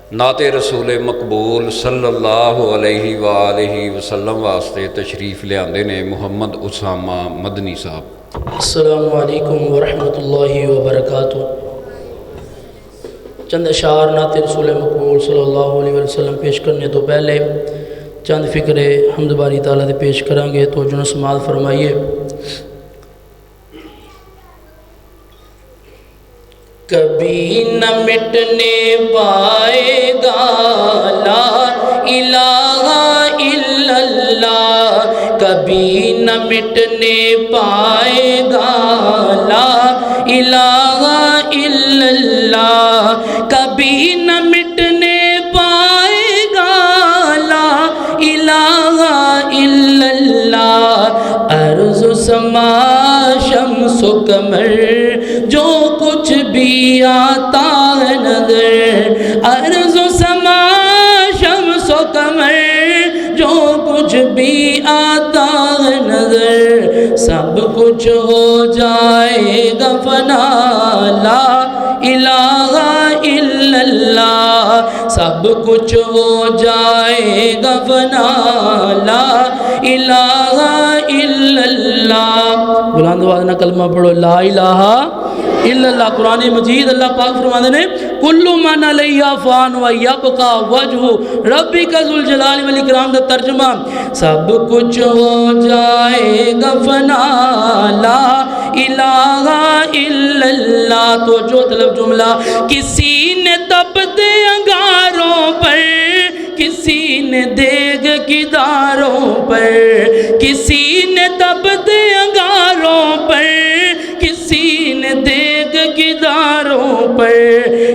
नात रसूल मकबूल सल्लल्लाहु अलैहि वालैहि वसल्लम वास्ते तशरीफ़ लियाते ने मुहम्मद उसामा मदनी साहब। अस्सलामु अलैकुम वरहमतुल्लाहि वबरकातुह। चंद अशार नात रसूल मकबूल सल्लल्लाहु अलैहि वसल्लम पेश करने तो पहले चंद फ़िक्रे हम्द बारी ताला दे पेश करांगे तो जुन समाअत फरमाइए। कभी न मिटने पाएगा ला इलाहा इल्लल्लाह, कभी न मिटने पाएगा ला इलाहा इल्लल्लाह, कभी न मिटने पाएगा ला इलाहा इल्लल्लाह। अर्ज़ समा शम्सो कमर जो कुछ भी आता है नजर, अर्ज़ समा शम्सो कमर जो कुछ भी आता है नजर, सब कुछ हो जाएगा फना ला इलाहा इल्लल्लाह, सब कुछ हो जाएगा फना ला इलाहा इल्लल्लाह। बुलंद आवाज़ ना कलमा पढ़ो ला इलाहा इल्लल्लाह। कुरान मजीद अल्लाह पाक फरमाते हैं कुल्लु मन अलैहा फ़ान व यबका वजहु रब्बिका ज़ुल जलाल वल इकराम का तर्जुमा सब कुछ हो जाएगा फना ला इलाहा इल्लल्लाह। तो जो तलब जुमला किसी ने तपते अंगारों पर, किसी ने देग की दारों पर, किसी ने तपते अंगारों पर, किसी ने देग की दारों पर,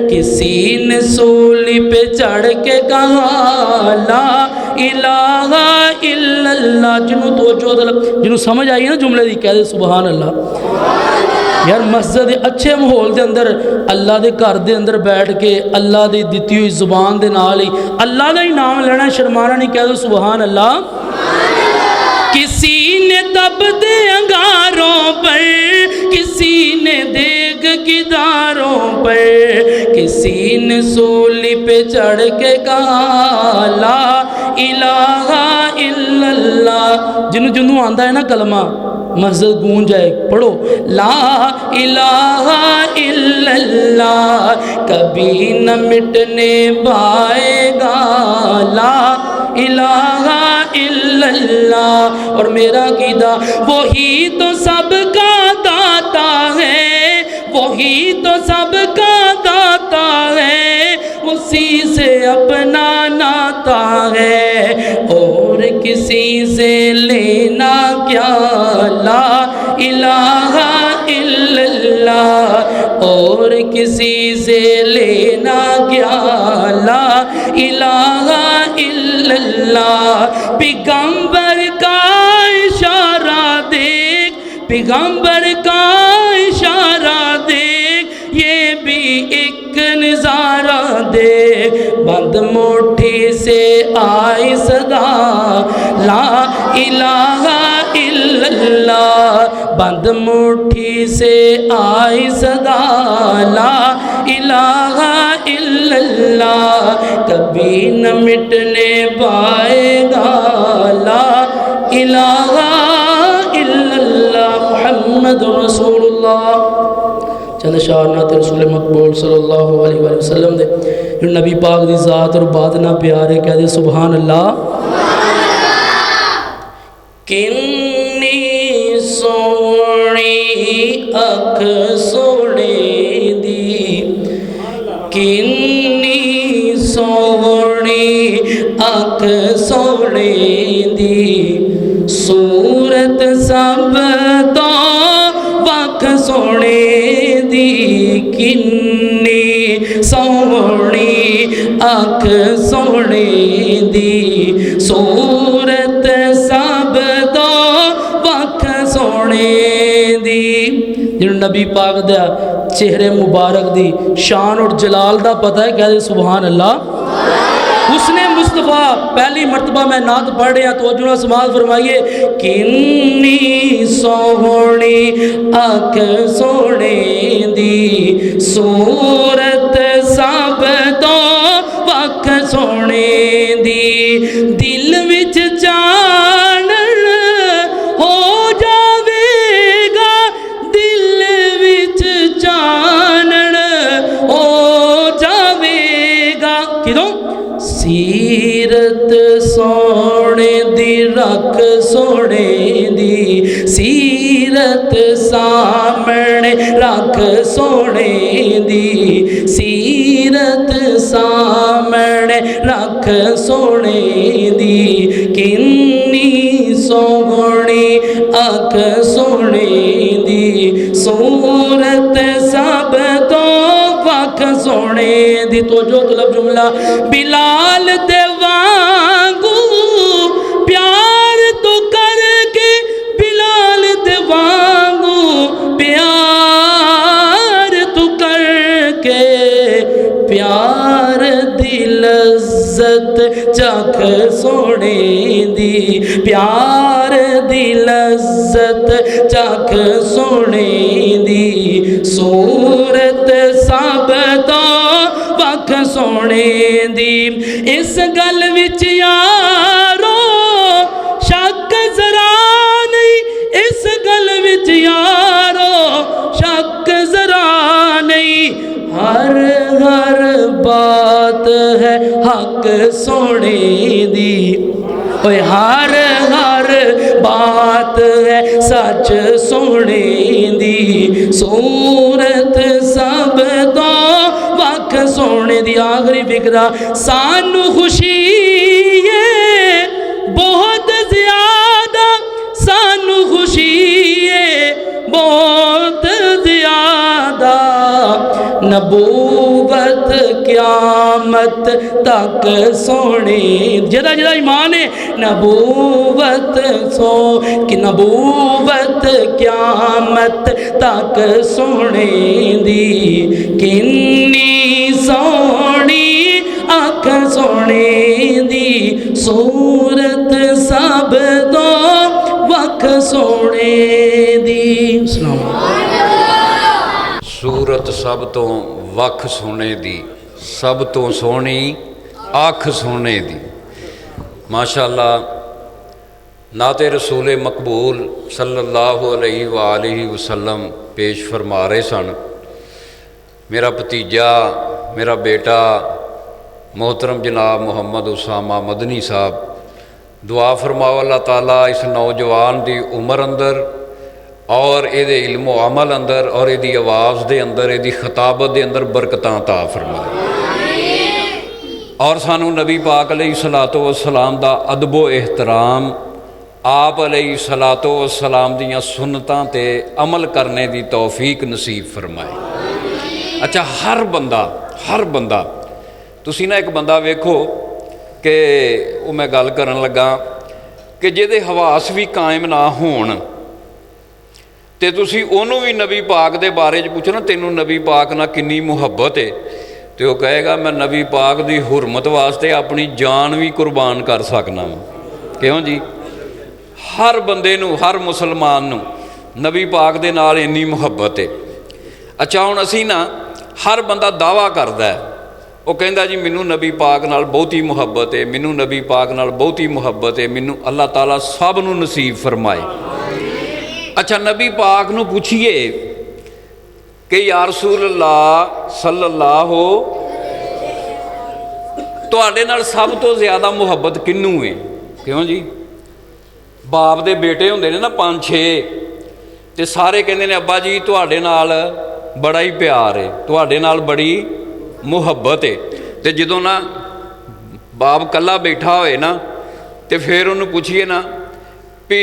किसी ने सूली पे चढ़ के कहा ला इलाहा इल्लल्लाह। जिन्हों तो जो जिन्हों समझ आई है ना जुमले की कह दे सुबहान अल्लाह। यार मस्जिद अच्छे माहौल के अंदर अल्लाह के घर के अंदर बैठ के अल्लाह की दी हुई जुबान के नाल ही अल्लाह का ही नाम लेना शर्माना नहीं, कह दो सुबहान अल्लाह। किसी ने तपते अंगारों पर, किसी ने देग की दारों पर, किसी ने सूली पे चढ़ के कहा ला इलाहा इल्लल्लाह। जिन्हों जिन्हों आंदा है ना कलमा मस्जिद गूंज जाए पढ़ो ला इलाहा इल्लल्लाह, कभी न मिटने पाएगा ला इलाहा इल्लल्लाह। और मेरा कीदा वही तो सबका दाता है, वही तो सबका दाता है, उसी से अपना नाता है और किसी से लेना क्या ला इलाहा इल्लल्लाह, और किसी से लेना क्या ला इलाहा इल्लल्लाह। पैगंबर का इशारा देख, पैगंबर का इशारा देख, ये भी एक नजारा देख, बंद मुट्ठी से आई सदा ला इलाहा इल्लल्लाह, बंद मुट्ठी से आई सदा ला इलाहा इल्लल्लाह, कभी न मिटने पाएगा ला इलाहा इल्लल्लाह मुहम्मद रसूलुल्लाह। चंद शार नात रसूल मकबूल सल्लल्लाहु अलैहि वसल्लम दे नबी पाक दी ज़ात और बाद ना प्यारे कह दे सुभान अल्लाह। किन्नी सोहनी अख सोने दी, किन्नी सोहनी अख सोने दी, सूरत सब तो वख सोने दी, किन्नी सोहनी अख सोने दी, सूरत सब तो वख सोने दी। जिन्होंने नबी पाक दा चेहरे मुबारक दी शान और जलाल दा पता है, कह दे सुभान अल्लाह। उसने मुस्तफ़ा पहली मर्तबा मैं नात पढ़ रहा तो जो समाज फरमाइए किन्नी सोहनी अख सोने दी, सूरत सब तो वख सोने दी दिल विच चानण हो जावेगा दिल विच चानण हो जावेगा किदों सीरत सोने दी रख सोने दी सीरत सामने रख सोने दी सीरत सामने रख सोने दी किन्नी सोहनी अख सोने दी सूरत सब तो वख सोने दी। तो जो तलब जुमला बिलाल दे वांगू प्यार तो करके बिलाल दे वांगू प्यार तो करके प्यार दी लज्जत चख सोने दी प्यार दी लज्जत चख सोने दी सूरत सब तो वख सोने दी। इस गल विच यारो शक जरा नहीं इस गल विच यारो शक जरा नहीं हर हर बात है हक सोने दी ओए हर हर बात है सच सोने दी सूरत सब तो वख सोने दी। आखिरी फिकरा सानू खुशी है बहुत ज्यादा सानू खुशी है बहुत ज्यादा नबूवत क़यामत तक सोने जदा जदा ईमान है नबूवत सो कि नबूवत क़यामत तक सोने दी किन्नी सोनी अख सोने दी सूरत सब तो वख सोने दी। सूरत सब तो वख सोने दी सब तो सोहनी अख सोने दी। माशाअल्लाह नाते रसूल मकबूल सल्लल्लाहु अलैहि वसल्लम पेश फरमा रहे सन। मेरा भतीजा मेरा बेटा मोहतरम जनाब मुहम्मद उसामा मदनी साहब दुआ फरमाओ अल्लाह ताला इस नौजवान की उम्र अंदर और ये इल्मो अमल अंदर और ये आवाज़ के अंदर ये खिताबत के अंदर बरकतां ता फरमाए और सानू नबी पाक अलैहि सलातो वसलाम दा अदबो एहतराम आप अलैहि सलातो वसलाम दियां सुन्नतां ते अमल करने की तौफीक नसीब फरमाए। अच्छा हर बंदा तुसी ना एक बंदा वेखो कि वो मैं गल करन लगा कि जिहदे हवास भी कायम ना होण ते तुसी ओनू भी नबी पाक दे बारे च पुछो ना तेनू नबी पाक नाल किन्नी मुहब्बत है तो वह कहेगा मैं नबी पाक दी हुरमत वास्ते अपनी जान भी कुर्बान कर सकना वा। क्यों जी हर बंदे नू हर मुसलमान नू नबी पाक दे नाल इन्नी मुहब्बत है। अच्छा हुण असीं ना हर बंदा दावा करदा है वो कहंदा जी मैनू नबी पाक नाल बहुती मुहब्बत है मैनू नबी पाक नाल बहुती मुहब्बत है मैनू अल्लाह ताला सब नू नसीब फरमाए। अच्छा नबी पाक नू पुछिए कि या रसूल अल्लाह सल्लल्लाहु तुहाडे नाल सब तो ज़्यादा मुहब्बत किनू है। क्यों जी बाप दे बेटे हुंदे ने ना 5-6 ते सारे कहंदे ने अब्बा जी तुहाडे नाल बड़ा ही प्यार है तुहाडे नाल बड़ी मुहब्बत है। तो जदों ना बाप कल्ला बैठा होए ना तो फिर उन्होंने पूछिए ना भी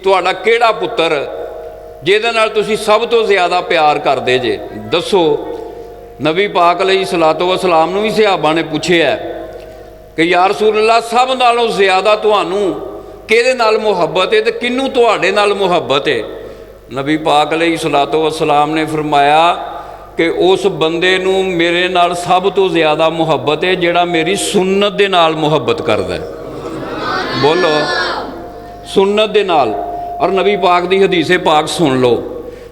तुहाडा किहड़ा पुत्तर जिहदे नाल तुसीं सब तो ज़्यादा प्यार करदे जे दसो। नबी पाक अलैहि सलातो व सलाम नूं भी सहाबा ने पूछिया कि या रसूल अल्लाह सब नालों ज़्यादा तुहानूं किहदे नाल मुहब्बत है तो किनू तुहाडे नाल मुहब्बत है। नबी पाक अलैहि सलातो व सलाम ने फरमाया कि उस बंदे नूं मेरे नाल सब तो ज़्यादा मुहब्बत है जिहड़ा मेरी सुन्नत दे नाल मुहब्बत करदा है। बोलो सुन्नत दे नाल। और नबी पाक दी हदीसे पाक सुन लो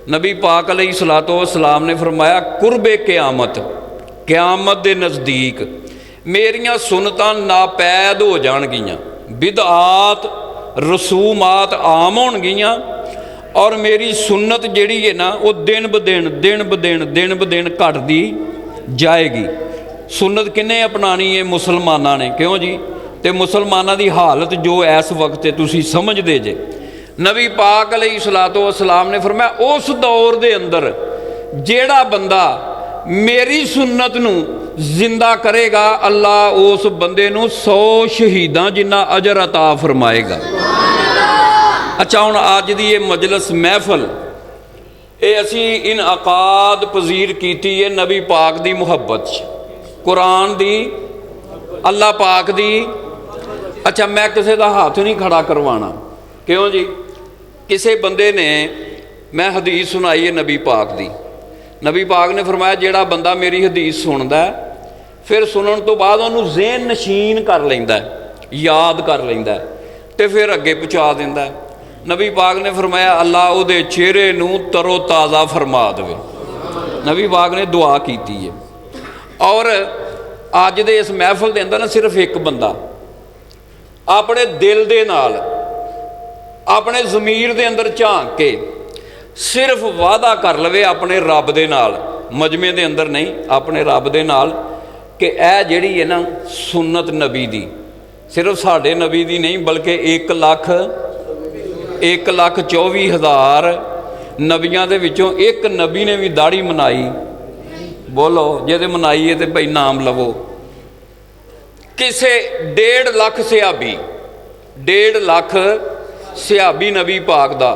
नबी पाक अलैहि सलातो व सलाम ने फरमाया कुर्बे क़यामत क़यामत दे नज़दीक ਮੇਰੀਆਂ ਸੁਨਤਾਂ ਨਾਪੈਦ ਹੋ ਜਾਣਗੀਆਂ, ਬਿਦਆਤ ਰਸੂਮਾਤ ਆਮ ਹੋਣਗੀਆਂ, ਔਰ ਮੇਰੀ ਸੁਨਤ ਜਿਹੜੀ ਹੈ ਨਾ ਉਹ ਦਿਨ ਬ ਦਿਨ ਘਟਦੀ ਜਾਏਗੀ। ਸੁਨਤ ਕਿੰਨੇ ਅਪਣਾਣੀ ਹੈ? ਮੁਸਲਮਾਨਾਂ ਨੇ। ਕਿਉਂ ਜੀ? ਤੇ ਮੁਸਲਮਾਨਾਂ ਦੀ ਹਾਲਤ ਜੋ ਇਸ ਵਕਤ ਤੇ ਤੁਸੀਂ ਸਮਝਦੇ ਜੇ। ਨਬੀ ਪਾਕ ਅਲੈਹਿਸਸਲਾਤੁ ਵਸਸਲਾਮ ਨੇ ਫਰਮਾਇਆ ਉਸ ਦੌਰ ਦੇ ਅੰਦਰ ਜਿਹੜਾ ਬੰਦਾ ਮੇਰੀ ਸੁਨਤ ਨੂੰ ਜ਼ਿੰਦਾ ਕਰੇਗਾ, ਅੱਲਾਹ ਉਸ ਬੰਦੇ ਨੂੰ 100 ਸ਼ਹੀਦਾਂ ਜਿੰਨਾ ਅਜਰ ਅਤਾ ਫਰਮਾਏਗਾ। ਅੱਛਾ, ਹੁਣ ਅੱਜ ਦੀ ਇਹ ਮਜਲਿਸ ਮਹਿਫਲ ਇਹ ਅਸੀਂ ਇਨਅਕਾਦ ਪਜ਼ੀਰ ਕੀਤੀ ਹੈ ਨਬੀ ਪਾਕ ਦੀ ਮੁਹੱਬਤ 'ਚ, ਕੁਰਾਨ ਦੀ, ਅੱਲਾਹ ਪਾਕ ਦੀ। ਅੱਛਾ, ਮੈਂ ਕਿਸੇ ਦਾ ਹੱਥ ਨਹੀਂ ਖੜਾ ਕਰਵਾਉਣਾ। ਕਿਉਂ ਜੀ? ਕਿਸੇ ਬੰਦੇ ਨੇ, ਮੈਂ ਹਦੀਸ ਸੁਣਾਈ ਹੈ ਨਬੀ ਪਾਕ ਦੀ। ਨਬੀ ਪਾਕ ਨੇ ਫਰਮਾਇਆ ਜਿਹੜਾ ਬੰਦਾ ਮੇਰੀ ਹਦੀਸ ਸੁਣਦਾ ਫਿਰ ਸੁਣਨ ਤੋਂ ਬਾਅਦ ਉਹਨੂੰ ਜ਼ਿਹਨ ਨਸ਼ੀਨ ਕਰ ਲੈਂਦਾ, ਯਾਦ ਕਰ ਲੈਂਦਾ ਤੇ ਫਿਰ ਅੱਗੇ ਪਹੁੰਚਾ ਦਿੰਦਾ। ਨਬੀ ਪਾਕ ਨੇ ਫਰਮਾਇਆ ਅੱਲਾਹ ਉਹਦੇ ਚਿਹਰੇ ਨੂੰ ਤਰੋ ਤਾਜ਼ਾ ਫਰਮਾ ਦੇਵੇ। ਨਬੀ ਪਾਕ ਨੇ ਦੁਆ ਕੀਤੀ ਹੈ। ਔਰ ਅੱਜ ਦੇ ਇਸ ਮਹਿਫਲ ਦੇ ਅੰਦਰ ਨਾ ਸਿਰਫ ਇੱਕ ਬੰਦਾ ਆਪਣੇ ਦਿਲ ਦੇ ਨਾਲ, ਆਪਣੇ ਜ਼ਮੀਰ ਦੇ ਅੰਦਰ ਝਾਂਕ ਕੇ ਸਿਰਫ ਵਾਅਦਾ ਕਰ ਲਵੇ ਆਪਣੇ ਰੱਬ ਦੇ ਨਾਲ, ਮਜਮੇ ਦੇ ਅੰਦਰ ਨਹੀਂ, ਆਪਣੇ ਰੱਬ ਦੇ ਨਾਲ, ਕਿ ਇਹ ਜਿਹੜੀ ਹੈ ਨਾ ਸੁਨਤ ਨਬੀ ਦੀ, ਸਿਰਫ ਸਾਡੇ ਨਬੀ ਦੀ ਨਹੀਂ ਬਲਕਿ 1,24,000 ਨਬੀਆਂ ਦੇ ਵਿੱਚੋਂ ਇੱਕ ਨਬੀ ਨੇ ਵੀ ਦਾੜੀ ਮਨਾਈ। ਬੋਲੋ, ਜਿਹਦੇ ਮਨਾਈ ਹੈ ਤੇ ਭਾਈ ਨਾਮ ਲਵੋ। ਕਿਸੇ 1.5 ਲੱਖ ਸਿਹਾਬੀ, 1.5 ਲੱਖ ਸਿਹਾਬੀ ਨਬੀ ਪਾਕ ਦਾ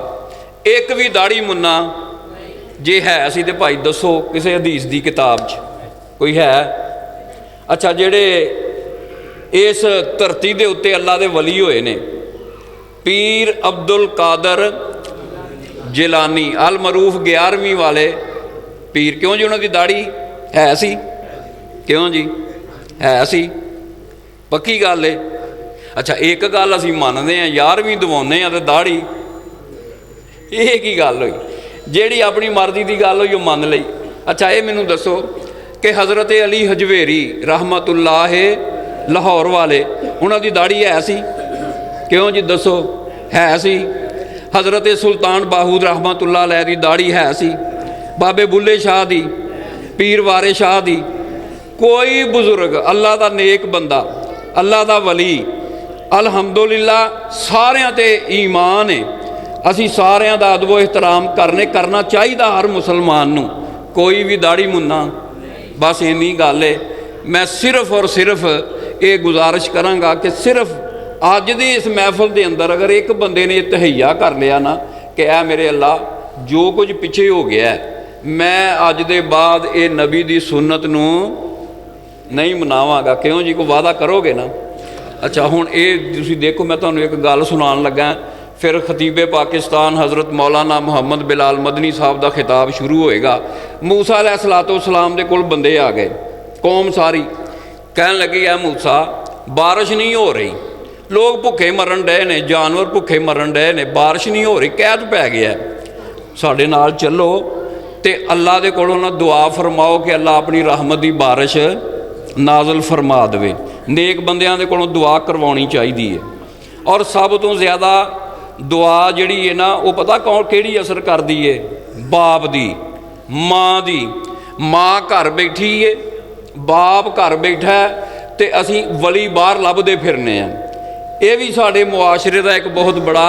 ਇੱਕ ਵੀ ਦਾੜੀ ਮੁੰਨਾ ਜੇ ਹੈ ਸੀ ਤੇ ਭਾਈ ਦੱਸੋ ਕਿਸੇ ਹਦੀਸ ਦੀ ਕਿਤਾਬ 'ਚ ਕੋਈ ਹੈ? ਅੱਛਾ, ਜਿਹੜੇ ਇਸ ਧਰਤੀ ਦੇ ਉੱਤੇ ਅੱਲਾ ਦੇ ਵਲੀ ਹੋਏ ਨੇ, ਪੀਰ ਅਬਦੁਲ ਕਾਦਰ ਜਿਲਾਨੀ ਅਲ ਮਰੂਫ 11ਵੀਂ ਵਾਲੇ ਪੀਰ, ਕਿਉਂ ਜੀ ਉਹਨਾਂ ਦੀ ਦਾੜੀ ਹੈ ਸੀ? ਕਿਉਂ ਜੀ? ਹੈ ਸੀ, ਪੱਕੀ ਗੱਲ ਏ। ਅੱਛਾ, ਇੱਕ ਗੱਲ ਅਸੀਂ ਮੰਨਦੇ ਹਾਂ, 11ਵੀਂ ਦਵਾਉਂਦੇ ਹਾਂ ਤੇ ਦਾੜੀ, ਇਹ ਕੀ ਗੱਲ ਹੋਈ? ਜਿਹੜੀ ਆਪਣੀ ਮਰਜ਼ੀ ਦੀ ਗੱਲ ਹੋਈ ਉਹ ਮੰਨ ਲਈ। ਅੱਛਾ, ਇਹ ਮੈਨੂੰ ਦੱਸੋ ਕਿ ਹਜ਼ਰਤ ਅਲੀ ਹਜਵੇਰੀ ਰਹਿਮਤੁল্ਲਾਹ ਲਾਹੌਰ ਵਾਲੇ, ਉਹਨਾਂ ਦੀ ਦਾੜੀ ਹੈ ਸੀ? ਕਿਉਂ ਜੀ? ਦੱਸੋ, ਹੈ ਸੀ। ਹਜ਼ਰਤ ਸੁਲਤਾਨ ਬਾਹੂਦ ਰਹਿਮਤੁল্ਲਾਹ ਅਲੈਹ ਦੀ ਦਾੜੀ ਹੈ ਸੀ। ਬਾਬੇ ਬੁੱਲੇ ਸ਼ਾਹ ਦੀ, ਪੀਰ ਵਾਰੇ ਸ਼ਾਹ ਦੀ, ਕੋਈ ਬਜ਼ੁਰਗ ਅੱਲਾ ਦਾ ਨੇਕ ਬੰਦਾ, ਅੱਲਾ ਦਾ ਵਲੀ, ਅਲਹਮਦੁਲਿਲਾ ਸਾਰਿਆਂ ਤੇ ਈਮਾਨ ਹੈ। ਅਸੀਂ ਸਾਰਿਆਂ ਦਾ ਅਦਬ ਇਹਤਰਾਮ ਕਰਨਾ ਚਾਹੀਦਾ ਹਰ ਮੁਸਲਮਾਨ ਨੂੰ। ਕੋਈ ਵੀ ਦਾੜੀ ਮੁੰਨਾ, ਬਸ ਇੰਨੀ ਗੱਲ ਹੈ। ਮੈਂ ਸਿਰਫ ਔਰ ਸਿਰਫ ਇਹ ਗੁਜ਼ਾਰਿਸ਼ ਕਰਾਂਗਾ ਕਿ ਸਿਰਫ ਅੱਜ ਦੀ ਇਸ ਮਹਿਫਲ ਦੇ ਅੰਦਰ ਅਗਰ ਇੱਕ ਬੰਦੇ ਨੇ ਤਹਈਆ ਕਰ ਲਿਆ ਨਾ ਕਿ ਇਹ ਮੇਰੇ ਅੱਲਾ ਜੋ ਕੁਝ ਪਿੱਛੇ ਹੋ ਗਿਆ, ਮੈਂ ਅੱਜ ਦੇ ਬਾਅਦ ਇਹ ਨਬੀ ਦੀ ਸੁਨਤ ਨੂੰ ਨਹੀਂ ਮਨਾਵਾਂਗਾ। ਕਿਉਂ ਜੀ? ਕੋਈ ਵਾਅਦਾ ਕਰੋਗੇ ਨਾ? ਅੱਛਾ, ਹੁਣ ਇਹ ਤੁਸੀਂ ਦੇਖੋ, ਮੈਂ ਤੁਹਾਨੂੰ ਇੱਕ ਗੱਲ ਸੁਣਾਉਣ ਲੱਗਾ, ਫਿਰ ਖਤੀਬੇ ਪਾਕਿਸਤਾਨ ਹਜ਼ਰਤ ਮੌਲਾਨਾ ਮੁਹੰਮਦ ਬਿਲਾਲ ਮਦਨੀ ਸਾਹਿਬ ਦਾ ਖਿਤਾਬ ਸ਼ੁਰੂ ਹੋਏਗਾ। ਮੂਸਾ अलैहिस्सलाम ਦੇ ਕੋਲ ਬੰਦੇ ਆ ਗਏ, ਕੌਮ ਸਾਰੀ ਕਹਿਣ ਲੱਗੀ ਐ ਮੂਸਾ ਬਾਰਿਸ਼ ਨਹੀਂ ਹੋ ਰਹੀ, ਲੋਕ ਭੁੱਖੇ ਮਰਨ ਡਏ ਨੇ, ਜਾਨਵਰ ਭੁੱਖੇ ਮਰਨ ਡਏ ਨੇ, ਬਾਰਿਸ਼ ਨਹੀਂ ਹੋ ਰਹੀ, ਕਹਿਤ ਪੈ ਗਿਆ, ਸਾਡੇ ਨਾਲ ਚੱਲੋ ਤੇ ਅੱਲਾ ਦੇ ਕੋਲੋਂ ਨਾ ਦੁਆ ਫਰਮਾਓ ਕਿ ਅੱਲਾ ਆਪਣੀ ਰਹਿਮਤ ਦੀ ਬਾਰਿਸ਼ ਨਾਜ਼ਲ ਫਰਮਾ ਦੇਵੇ। ਨੇਕ ਬੰਦਿਆਂ ਦੇ ਕੋਲੋਂ ਦੁਆ ਕਰਵਾਉਣੀ ਚਾਹੀਦੀ ਹੈ। ਔਰ ਸਭ ਤੋਂ ਜ਼ਿਆਦਾ ਦੁਆ ਜਿਹੜੀ ਹੈ ਨਾ ਉਹ ਪਤਾ ਕੌਣ ਕਿਹੜੀ ਅਸਰ ਕਰਦੀ ਹੈ? ਬਾਪ ਦੀ, ਮਾਂ ਦੀ। ਮਾਂ ਘਰ ਬੈਠੀ ਹੈ, ਬਾਪ ਘਰ ਬੈਠਾ ਤੇ ਅਸੀਂ ਵਲੀ ਬਾਹਰ ਲੱਭਦੇ ਫਿਰਨੇ ਆ। ਇਹ ਵੀ ਸਾਡੇ ਮੁਆਸ਼ਰੇ ਦਾ ਇੱਕ ਬਹੁਤ ਬੜਾ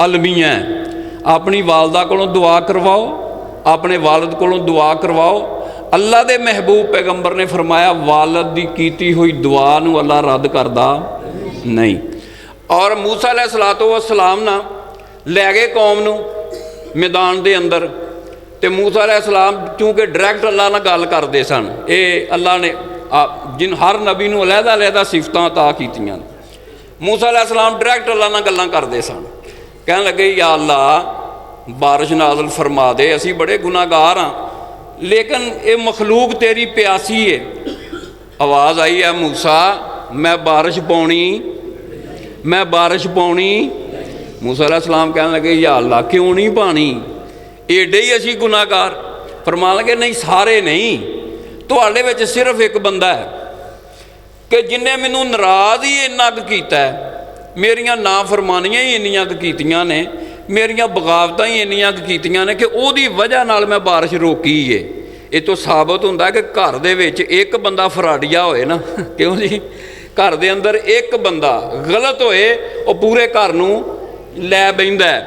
ਅਲਮੀਆ ਹੈ। ਆਪਣੀ ਵਾਲਦਾ ਕੋਲੋਂ ਦੁਆ ਕਰਵਾਓ, ਆਪਣੇ ਵਾਲਦ ਕੋਲੋਂ ਦੁਆ ਕਰਵਾਓ। ਅੱਲਾ ਦੇ ਮਹਿਬੂਬ ਪੈਗੰਬਰ ਨੇ ਫਰਮਾਇਆ ਵਾਲਦ ਦੀ ਕੀਤੀ ਹੋਈ ਦੁਆ ਨੂੰ ਅੱਲਾ ਰੱਦ ਕਰਦਾ ਨਹੀਂ। ਔਰ ਮੂਸਾ अलैहिस्सलाम ਨਾ ਲੈ ਗਏ ਕੌਮ ਨੂੰ ਮੈਦਾਨ ਦੇ ਅੰਦਰ, ਤੇ ਮੂਸਾ अलैहिस्सलाम ਕਿਉਂਕਿ ਡਾਇਰੈਕਟ ਅੱਲਾ ਨਾਲ ਗੱਲ ਕਰਦੇ ਸਨ। ਇਹ ਅੱਲਾ ਨੇ ਜਿਨ ਹਰ ਨਬੀ ਨੂੰ ਅਲੱਗ-ਅਲੱਗ ਸਿਫਤਾਂ ਅਤਾ ਕੀਤੀਆਂ। ਮੂਸਾ अलैहिस्सलाम ਡਾਇਰੈਕਟ ਅੱਲਾ ਨਾਲ ਗੱਲਾਂ ਕਰਦੇ ਸਨ। ਕਹਿਣ ਲੱਗੇ ਯਾ ਅੱਲਾ ਬਾਰਿਸ਼ ਨਾਜ਼ਲ ਫਰਮਾ ਦੇ, ਅਸੀਂ ਬੜੇ ਗੁਨਾਹਗਾਰ ਹਾਂ, ਲੇਕਿਨ ਇਹ ਮਖਲੂਕ ਤੇਰੀ ਪਿਆਸੀ ਹੈ। ਆਵਾਜ਼ ਆਈ ਹੈ ਮੂਸਾ ਮੈਂ ਬਾਰਿਸ਼ ਪਾਉਣੀ, ਮੈਂ ਬਾਰਿਸ਼ ਪਾਉਣੀ। ਮੂਸਾ अलैहिस्सलाम ਕਹਿਣ ਲੱਗੇ ਯਾ ਅੱਲਾ ਕਿਉਂ ਨਹੀਂ ਪਾਣੀ, ਏਡੇ ਹੀ ਅਸੀਂ ਗੁਨਾਹਗਾਰ। ਫਰਮਾਨ ਲੱਗੇ ਨਹੀਂ, ਸਾਰੇ ਨਹੀਂ, ਤੁਹਾਡੇ ਵਿੱਚ ਸਿਰਫ ਇੱਕ ਬੰਦਾ ਹੈ کہ جنہیں مینوں ناراض ہی اننا کُ کیتا ہے, میریاں نافرمانیاں ہی انیاں کُ کیتیاں نے, میریاں بغاوتاں ہی انیاں کُ کیتیاں نے کہ وہ دی وجہ نال میں بارش روکی ہے. یہ تو ثابت ہوتا ہے کہ گھر دے وچ ایک بندہ فراڈیا ہوئے نا, کیوں جی, گھر دے اندر ایک بندہ غلط ہوئے وہ پورے گھر نوں لے بہندا ہے,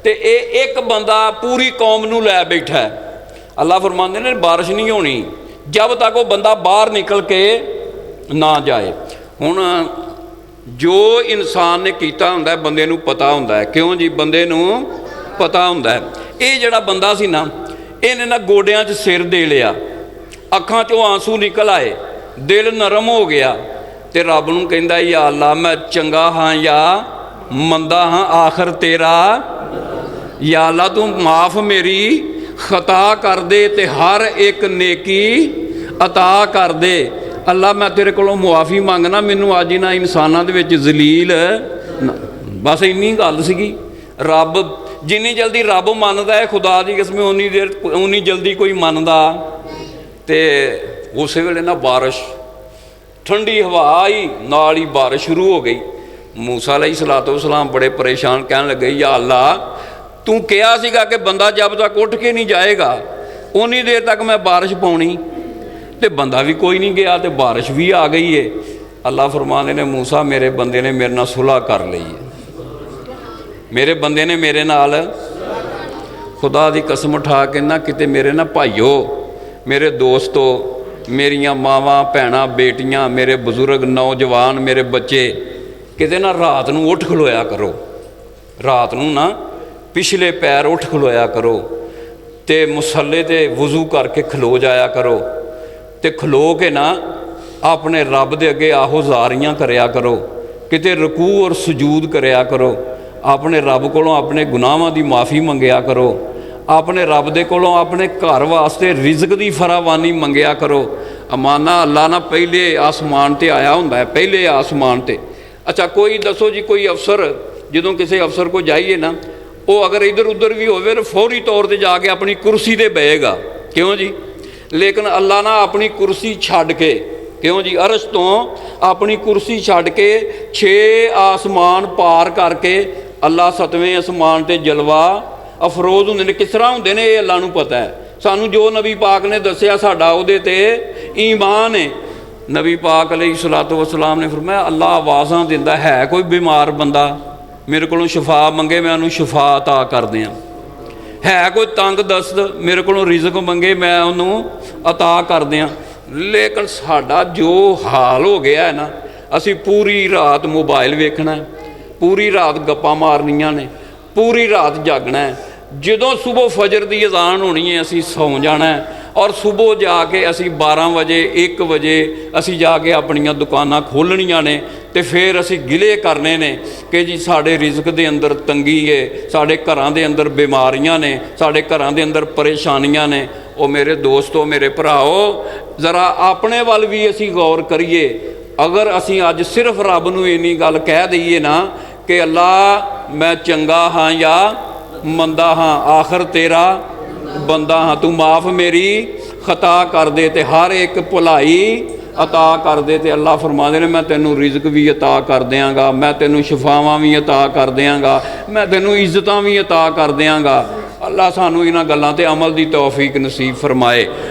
تے اے ایک بندہ پوری قوم نوں لے بیٹھا ہے. اللہ فرماندے نے بارش نہیں ہونی جب تک وہ بندہ باہر نکل کے نہ جائے. ہن جو انسان نے کیتا ہوندا ہے بندے نوں پتہ ہوندا ہے, کیوں جی, بندے نوں پتہ ہوندا ہے. یہ جڑا بندہ سی نا, انہیں نہ گوڈیاں 'چ سر دے لیا, اکھاں 'چوں آنسو نکل آئے, دل نرم ہو گیا, تے رب نوں کہندا یا اللہ میں چنگا ہاں یا مندا ہاں, آخر تیرا, یا اللہ تو معاف میری خطا کر دے تے ہر ایک نیکی عطا کر دے. اللہ میں تیرے کولوں معافی منگنا, مینوں اج انہاں انساناں دے وچ ذلیل بس اینی گل سیگی. رب جنی جلدی رب مندا ہے خدا دی قسم اونی جلدی کوئی مندا, تے اسی ویلے نا بارش ٹھنڈی ہوا آئی, نال ہی بارش شروع ہو گئی. موسیٰ علیہ الصلوۃ والسلام بڑے پریشان, کہنے لگے یا اللہ تو کہا سیگا کہ بندہ جب تک اٹھ کے نہیں جائے گا اونی دیر تک میں بارش پاؤنی, تے بندہ بھی کوئی نہیں گیا تے بارش بھی آ گئی ہے. اللہ فرمانے نے موسیٰ میرے بندے نے میرے نال صلح کر لئی ہے, میرے بندے نے میرے نال, خدا دی قسم اٹھا کے نہ کتے میرے نہ بھائیو, میرے دوستو, میریاں ماواں بھیناں بیٹیاں, میرے بزرگ نوجوان, میرے بچے, کتے نہ رات نوں اٹھ کھلویا کرو, رات نوں نہ پچھلے پیر اٹھ کھلویا کرو, تے مصلے تے وضو کر کے کھلو جایا کرو, تے کھلو کے نہ اپنے رب دے اگے آہو زاریاں کریا کرو, کتے رکوع اور سجود کریا کرو, اپنے رب کولوں اپنے گناہاں دی معافی منگیا کرو, اپنے رب دے کولوں اپنے گھر واسطے رزق دی فراوانی منگیا کرو. امانہ اللہ نہ پہلے آسمان تے آیا ہوندا ہے, پہلے آسمان تے. اچھا کوئی دسو جی, کوئی افسر جدوں کسی افسر کو جائیے نا, وہ اگر ادھر ادھر بھی ہوئے تو فوری طور تے جا کے اپنی کرسی تے بہے گا, کیوں جی, لیکن اللہ نہ اپنی کرسی چھڈ کے, کیوں جی, عرش تو اپنی کرسی چھڈ کے 6 آسمان پار کر کے اللہ 7ویں آسمان تے جلوہ افروز ہوندے نے. کس طرح ہوندے نے یہ اللہ نوں پتہ ہے. سانوں جو نبی پاک نے دسیا ساڈا اودے تے ایمان ہے. نبی پاک علیہ الصلوۃ والسلام نے فرمایا اللہ آوازاں دیندا ہے, کوئی بیمار بندہ میرے کولوں شفا منگے میں انہوں شفا عطا کر دیاں, ہے کوئی تنگ دست میرے کولوں رزق منگے میں انہوں عطا کر دیاں. لیکن ساڈا جو حال ہو گیا ہے نا, اسی پوری رات موبائل ویکھنا ہے, پوری رات گپاں مارنیاں نے, پوری رات جاگنا ہے. جدوں صبح فجر دی اذان ہونی ہے اسی سو جانا ہے, اور صبح جا کے اسی 12 بجے 1 بجے اسی جا کے اپنیاں دکاناں کھولنیاں نے, تے پھر اسی گلے کرنے نے کہ جی ساڈے رزق دے اندر تنگی ہے, ساڈے گھراں دے اندر بیماریاں نے, ساڈے گھراں دے اندر پریشانیاں نے. او میرے دوستو, میرے بھراؤ, ذرا اپنے ول بھی اسی غور کریے. اگر اسی اج صرف رب نوں اینی گل کہہ دئیے نا کہ اللہ میں چنگا ہاں یا مندا ہاں, آخر تیرا بندہ ہاں, تو معاف میری خطا کر دے تے ہر ایک بھلائی عطا کر دے. تے اللہ فرماندے نے میں تینوں رزق بھی عطا کر دیاں گا, میں تینوں شفاواں بھی عطا کر دیاں گا, میں تینوں عزتاں بھی عطا کر دیاں گا. اللہ سانوں انہاں گلاں تے عمل دی توفیق نصیب فرمائے.